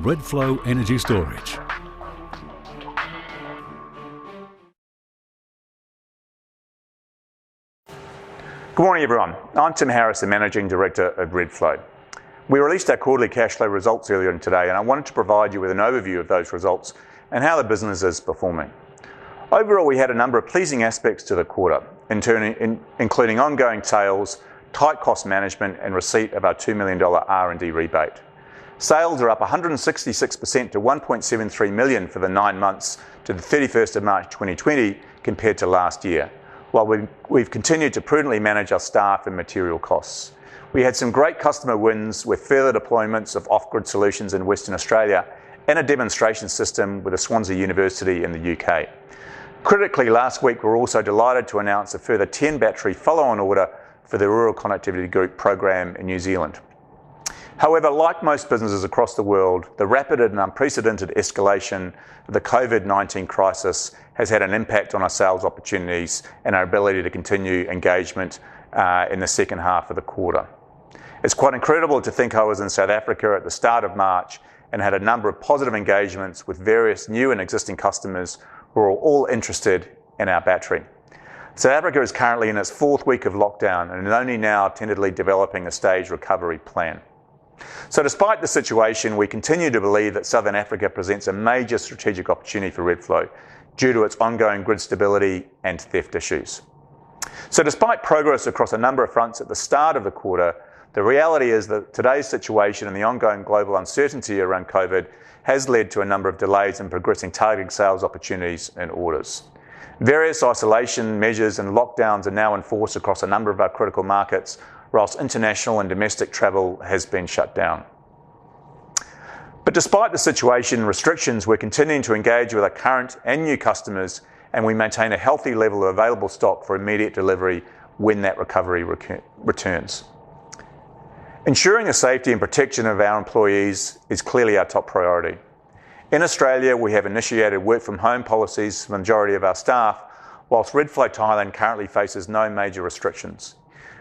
Redflow Energy Storage. Good morning everyone, I'm Tim Harris, the Managing Director of Redflow. We released our quarterly cash flow results earlier today and I wanted to provide you with an overview of those results and how the business is performing. Overall, we had a number of pleasing aspects to the quarter, including ongoing sales, tight cost management and receipt of our $2 million R&D rebate. Sales are up 166% to $1.73 million for the 9 months to the 31st of March 2020 compared to last year, while we've continued to prudently manage our staff and material costs. We had some great customer wins with further deployments of off-grid solutions in Western Australia and a demonstration system with a Swansea University in the UK. Critically, last week we were also delighted to announce a further 10 battery follow-on order for the Rural Connectivity Group program in New Zealand. However, like most businesses across the world, the rapid and unprecedented escalation of the COVID-19 crisis has had an impact on our sales opportunities and our ability to continue engagement in the second half of the quarter. It's quite incredible to think I was in South Africa at the start of March and had a number of positive engagements with various new and existing customers who are all interested in our battery. South Africa is currently in its 4th week of lockdown and is only now tentatively developing a staged recovery plan. So despite the situation, we continue to believe that Southern Africa presents a major strategic opportunity for Redflow due to its ongoing grid stability and theft issues. So despite progress across a number of fronts at the start of the quarter, the reality is that today's situation and the ongoing global uncertainty around COVID has led to a number of delays in progressing targeted sales opportunities and orders. Various isolation measures and lockdowns are now enforced across a number of our critical markets, whilst international and domestic travel has been shut down. But despite the situation and restrictions, we're continuing to engage with our current and new customers, and we maintain a healthy level of available stock for immediate delivery when that recovery returns. Ensuring the safety and protection of our employees is clearly our top priority. In Australia, we have initiated work from home policies for the majority of our staff, whilst Redflow Thailand currently faces no major restrictions.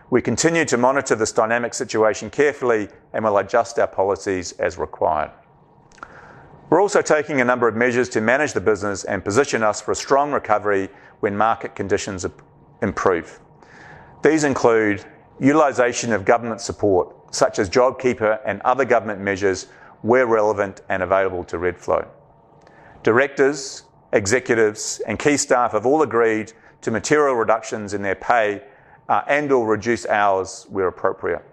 We continue to monitor this dynamic situation carefully and will adjust our policies as required. We're also taking a number of measures to manage the business and position us for a strong recovery when market conditions improve. These include utilisation of government support, such as JobKeeper and other government measures where relevant and available to Redflow. Directors, executives and key staff have all agreed to material reductions in their pay and/or reduced hours where appropriate.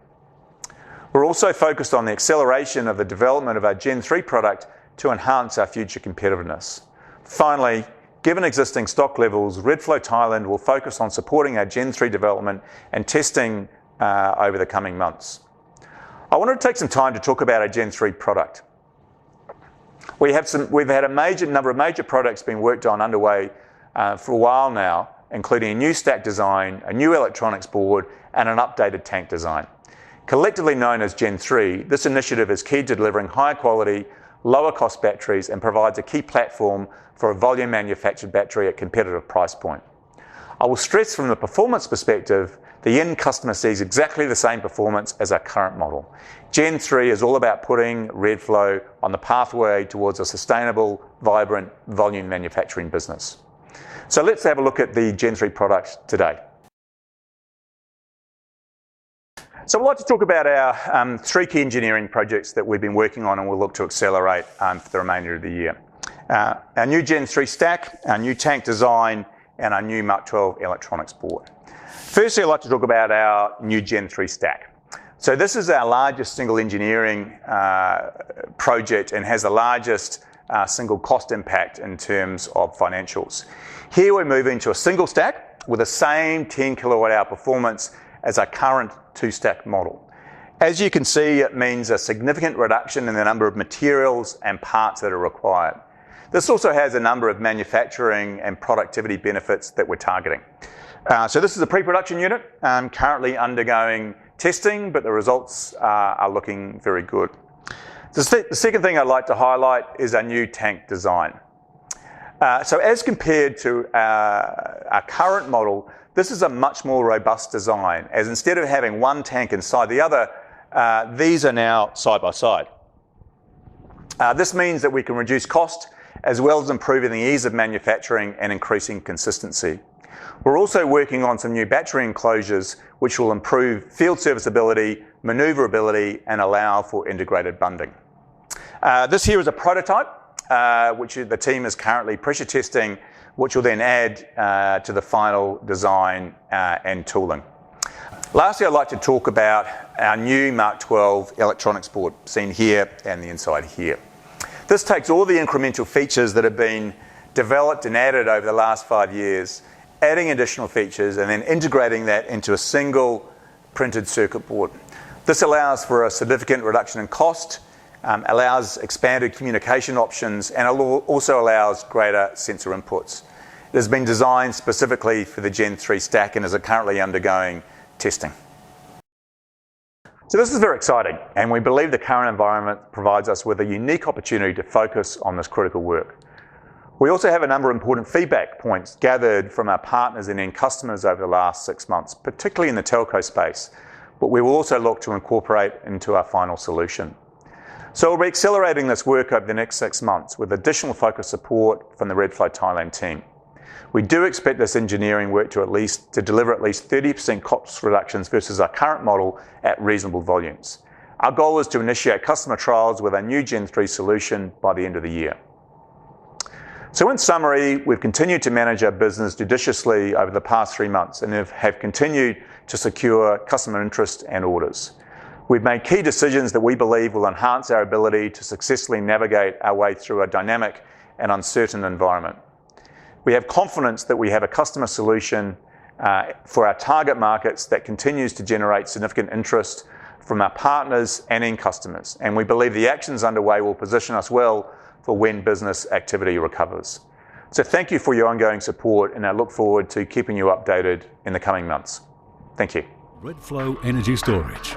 We're also focused on the acceleration of the development of our Gen 3 product to enhance our future competitiveness. Finally, given existing stock levels, Redflow Thailand will focus on supporting our Gen 3 development and testing over the coming months. I wanted to take some time to talk about our Gen 3 product. We've had a number of major products being worked on underway for a while now, including a new stack design, a new electronics board, and an updated tank design. Collectively known as Gen 3, this initiative is key to delivering higher quality, lower cost batteries and provides a key platform for a volume manufactured battery at competitive price point. I will stress from the performance perspective, the end customer sees exactly the same performance as our current model. Gen 3 is all about putting Redflow on the pathway towards a sustainable, vibrant volume manufacturing business. So let's have a look at the Gen 3 product today. So I'd like to talk about our 3 key engineering projects that we've been working on and we'll look to accelerate for the remainder of the year. Our new Gen 3 stack, our new tank design, and our new Mark 12 electronics board. Firstly, I'd like to talk about our new Gen 3 stack. So this is our largest single engineering project and has the largest single cost impact in terms of financials. Here we're moving to a single stack with the same 10 kilowatt hour performance as our current 2-stack model. As you can see, it means a significant reduction in the number of materials and parts that are required. This also has a number of manufacturing and productivity benefits that we're targeting. So this is a pre-production unit currently undergoing testing, but the results are looking very good. The second thing I'd like to highlight is our new tank design. So as compared to our current model, this is a much more robust design, as instead of having one tank inside the other, these are now side by side. This means that we can reduce cost as well as improving the ease of manufacturing and increasing consistency. We're also working on some new battery enclosures which will improve field serviceability, manoeuvrability and allow for integrated bunding. This here is a prototype which the team is currently pressure testing, which will then add to the final design and tooling. Lastly, I'd like to talk about our new Mark 12 electronics board, seen here and the inside here. This takes all the incremental features that have been developed and added over the last 5 years, adding additional features and then integrating that into a single printed circuit board. This allows for a significant reduction in cost, allows expanded communication options, and also allows greater sensor inputs. It has been designed specifically for the Gen 3 stack and is currently undergoing testing. So this is very exciting, and we believe the current environment provides us with a unique opportunity to focus on this critical work. We also have a number of important feedback points gathered from our partners and end customers over the last 6 months, particularly in the telco space, but we will also look to incorporate into our final solution. So we'll be accelerating this work over the next 6 months with additional focus support from the Redflow Thailand team. We do expect this engineering work to deliver at least 30% cost reductions versus our current model at reasonable volumes. Our goal is to initiate customer trials with our new Gen 3 solution by the end of the year. So in summary, we've continued to manage our business judiciously over the past 3 months and have continued to secure customer interest and orders. We've made key decisions that we believe will enhance our ability to successfully navigate our way through a dynamic and uncertain environment. We have confidence that we have a customer solution for our target markets that continues to generate significant interest from our partners and end customers, and we believe the actions underway will position us well for when business activity recovers. So thank you for your ongoing support, and I look forward to keeping you updated in the coming months. Thank you. Redflow Energy Storage.